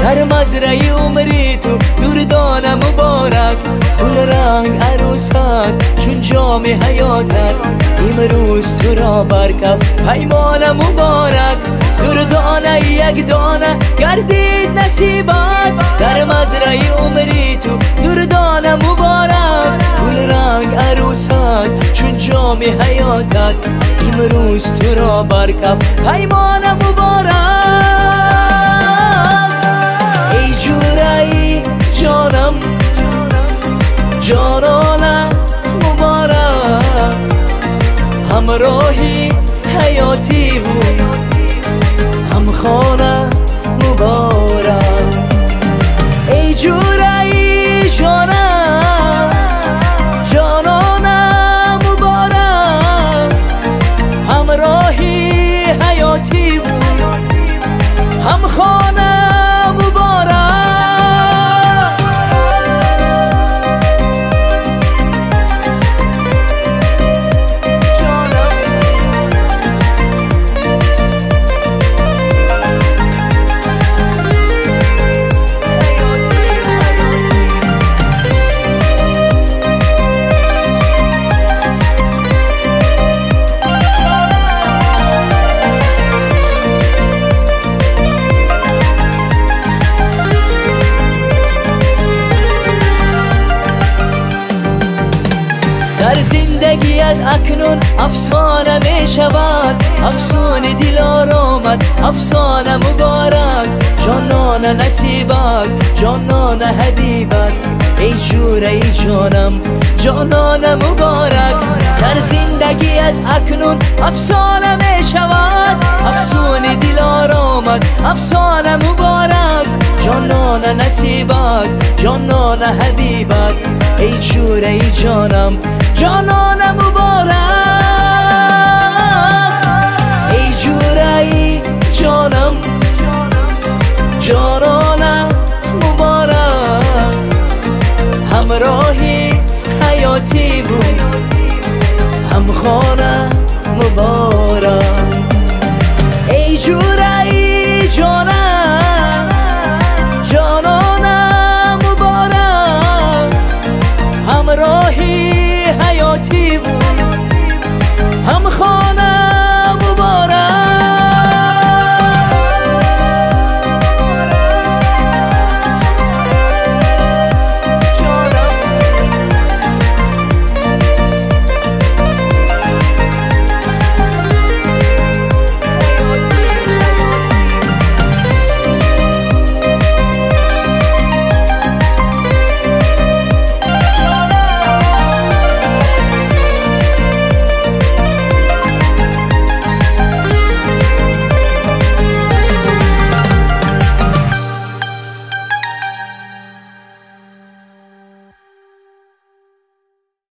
در مزرعه عمری تو دردان مبارک، گل رنگ عروسک چون جام حیاتت، امروز تو را برکف پیمان مبارک، دردانه یک دانه گردید نصیبت، در مزرعه عمری تو دردان مبارک، گل رنگ عروسک چون جام حیاتت، امروز تو را برکف پیمان مبارک. ای جورایی جانم جانانه مبارک، همراهی حیاتی بود هم خانه مبارک. ای جورایی جانم جانانه مبارک، همراهی حیاتی بود هم خانه مبارک. در زندگیت اکنون افسانه می شود، افسانه دل آرامد افسانه مبارک، جانان نصیبک جانان حبیبک، ای جوره ای جانم جانان مبارک. در زندگیت اکنون افسانه می شود، افسانه دل آرامد افسانه مبارک، جانان نصیبک جانان حبیبک، ای جوره ای جانم جانان مبارک.